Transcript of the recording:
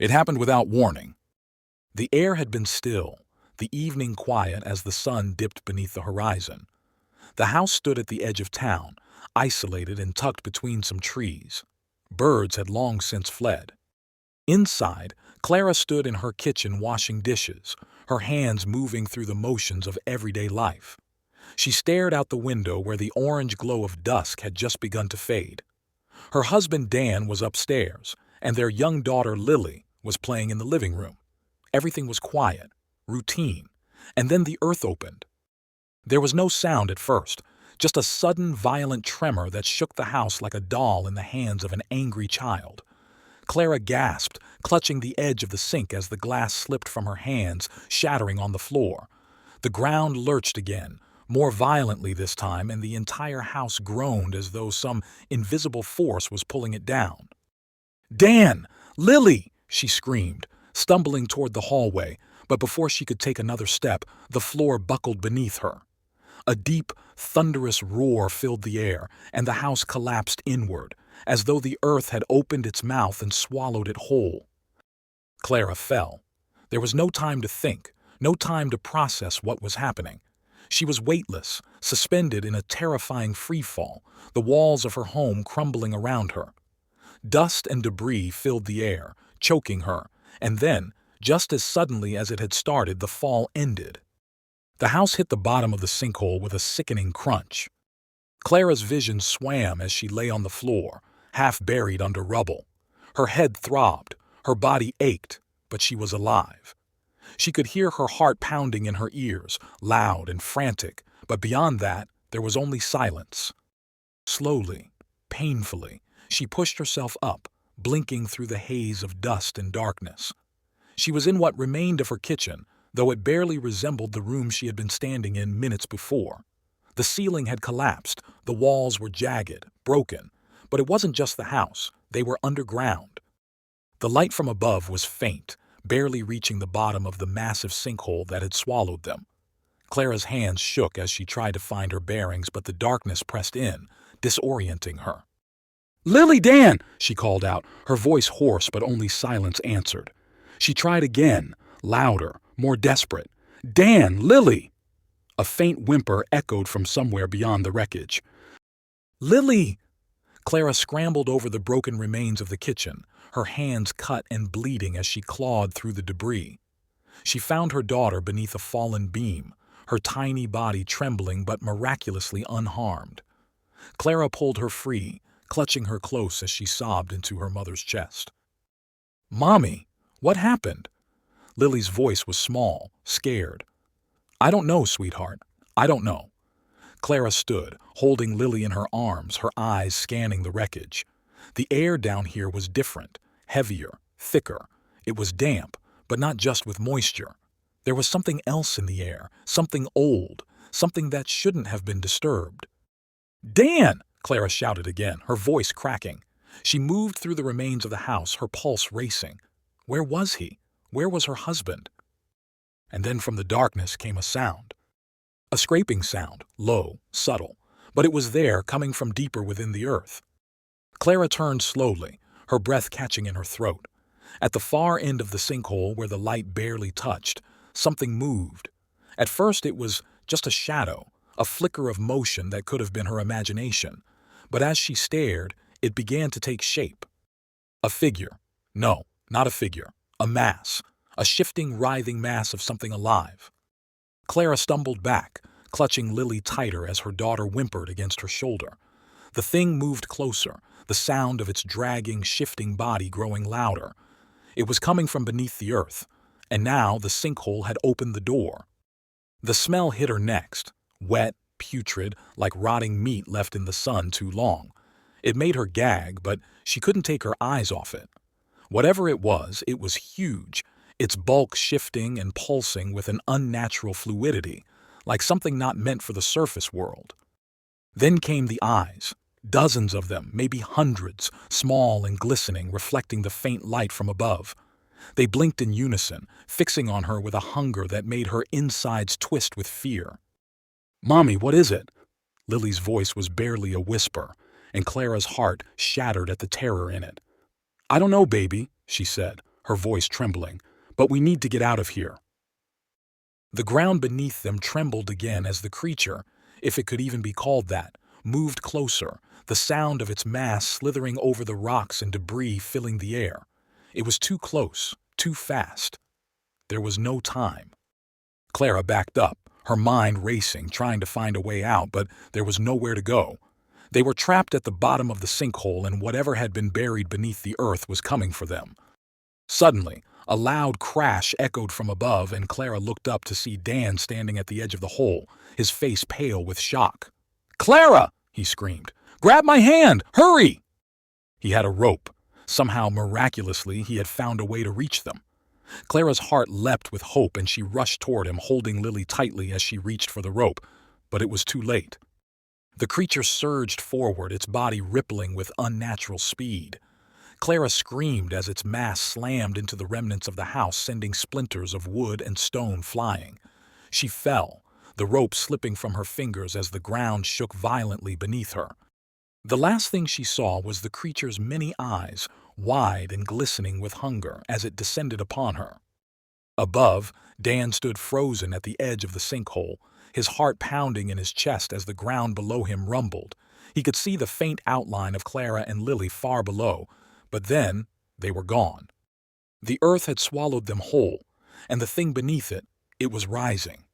It happened without warning. The air had been still, the evening quiet as the sun dipped beneath the horizon. The house stood at the edge of town, isolated and tucked between some trees. Birds had long since fled. Inside, Clara stood in her kitchen washing dishes, her hands moving through the motions of everyday life. She stared out the window where the orange glow of dusk had just begun to fade. Her husband Dan was upstairs, and their young daughter Lily was playing in the living room. Everything was quiet, routine, and then the earth opened. There was no sound at first, just a sudden, violent tremor that shook the house like a doll in the hands of an angry child. Clara gasped, clutching the edge of the sink as the glass slipped from her hands, shattering on the floor. The ground lurched again, more violently this time, and the entire house groaned as though some invisible force was pulling it down. "Dan! Lily!" she screamed, stumbling toward the hallway, but before she could take another step, the floor buckled beneath her. A deep, thunderous roar filled the air, and the house collapsed inward, as though the earth had opened its mouth and swallowed it whole. Clara fell. There was no time to think, no time to process what was happening. She was weightless, suspended in a terrifying freefall, the walls of her home crumbling around her. Dust and debris filled the air, choking her, and then, just as suddenly as it had started, the fall ended. The house hit the bottom of the sinkhole with a sickening crunch. Clara's vision swam as she lay on the floor, half buried under rubble. Her head throbbed, her body ached, but she was alive. She could hear her heart pounding in her ears, loud and frantic, but beyond that, there was only silence. Slowly, painfully, she pushed herself up, blinking through the haze of dust and darkness. She was in what remained of her kitchen, though it barely resembled the room she had been standing in minutes before. The ceiling had collapsed, the walls were jagged, broken, but it wasn't just the house, they were underground. The light from above was faint, barely reaching the bottom of the massive sinkhole that had swallowed them. Clara's hands shook as she tried to find her bearings, but the darkness pressed in, disorienting her. "Lily, Dan!" she called out, her voice hoarse but only silence answered. She tried again, louder, more desperate. "Dan! Lily!" A faint whimper echoed from somewhere beyond the wreckage. "Lily!" Clara scrambled over the broken remains of the kitchen, her hands cut and bleeding as she clawed through the debris. She found her daughter beneath a fallen beam, her tiny body trembling but miraculously unharmed. Clara pulled her free, clutching her close as she sobbed into her mother's chest. "Mommy, what happened?" Lily's voice was small, scared. "I don't know, sweetheart. I don't know." Clara stood, holding Lily in her arms, her eyes scanning the wreckage. The air down here was different, heavier, thicker. It was damp, but not just with moisture. There was something else in the air, something old, something that shouldn't have been disturbed. "Dan!" Clara shouted again, her voice cracking. She moved through the remains of the house, her pulse racing. Where was he? Where was her husband? And then from the darkness came a sound. A scraping sound, low, subtle, but it was there, coming from deeper within the earth. Clara turned slowly, her breath catching in her throat. At the far end of the sinkhole, where the light barely touched, something moved. At first it was just a shadow, a flicker of motion that could have been her imagination. But as she stared, it began to take shape. A figure. No, not a figure. A mass. A shifting, writhing mass of something alive. Clara stumbled back, clutching Lily tighter as her daughter whimpered against her shoulder. The thing moved closer, the sound of its dragging, shifting body growing louder. It was coming from beneath the earth, and now the sinkhole had opened the door. The smell hit her next, wet, putrid, like rotting meat left in the sun too long. It made her gag, but she couldn't take her eyes off it. Whatever it was huge, its bulk shifting and pulsing with an unnatural fluidity, like something not meant for the surface world. Then came the eyes, dozens of them, maybe hundreds, small and glistening, reflecting the faint light from above. They blinked in unison, fixing on her with a hunger that made her insides twist with fear. "Mommy, what is it?" Lily's voice was barely a whisper, and Clara's heart shattered at the terror in it. "I don't know, baby," she said, her voice trembling. "But we need to get out of here." The ground beneath them trembled again as the creature, if it could even be called that, moved closer, the sound of its mass slithering over the rocks and debris filling the air. It was too close, too fast. There was no time. Clara backed up, her mind racing, trying to find a way out, but there was nowhere to go. They were trapped at the bottom of the sinkhole, and whatever had been buried beneath the earth was coming for them. Suddenly, a loud crash echoed from above, and Clara looked up to see Dan standing at the edge of the hole, his face pale with shock. "Clara!" he screamed. "Grab my hand! Hurry!" He had a rope. Somehow, miraculously, he had found a way to reach them. Clara's heart leapt with hope, and she rushed toward him, holding Lily tightly as she reached for the rope. But it was too late. The creature surged forward, its body rippling with unnatural speed. Clara screamed as its mass slammed into the remnants of the house, sending splinters of wood and stone flying. She fell, the rope slipping from her fingers as the ground shook violently beneath her. The last thing she saw was the creature's many eyes, wide and glistening with hunger, as it descended upon her. Above, Dan stood frozen at the edge of the sinkhole, his heart pounding in his chest as the ground below him rumbled. He could see the faint outline of Clara and Lily far below, but then they were gone. The earth had swallowed them whole, and the thing beneath it, it was rising.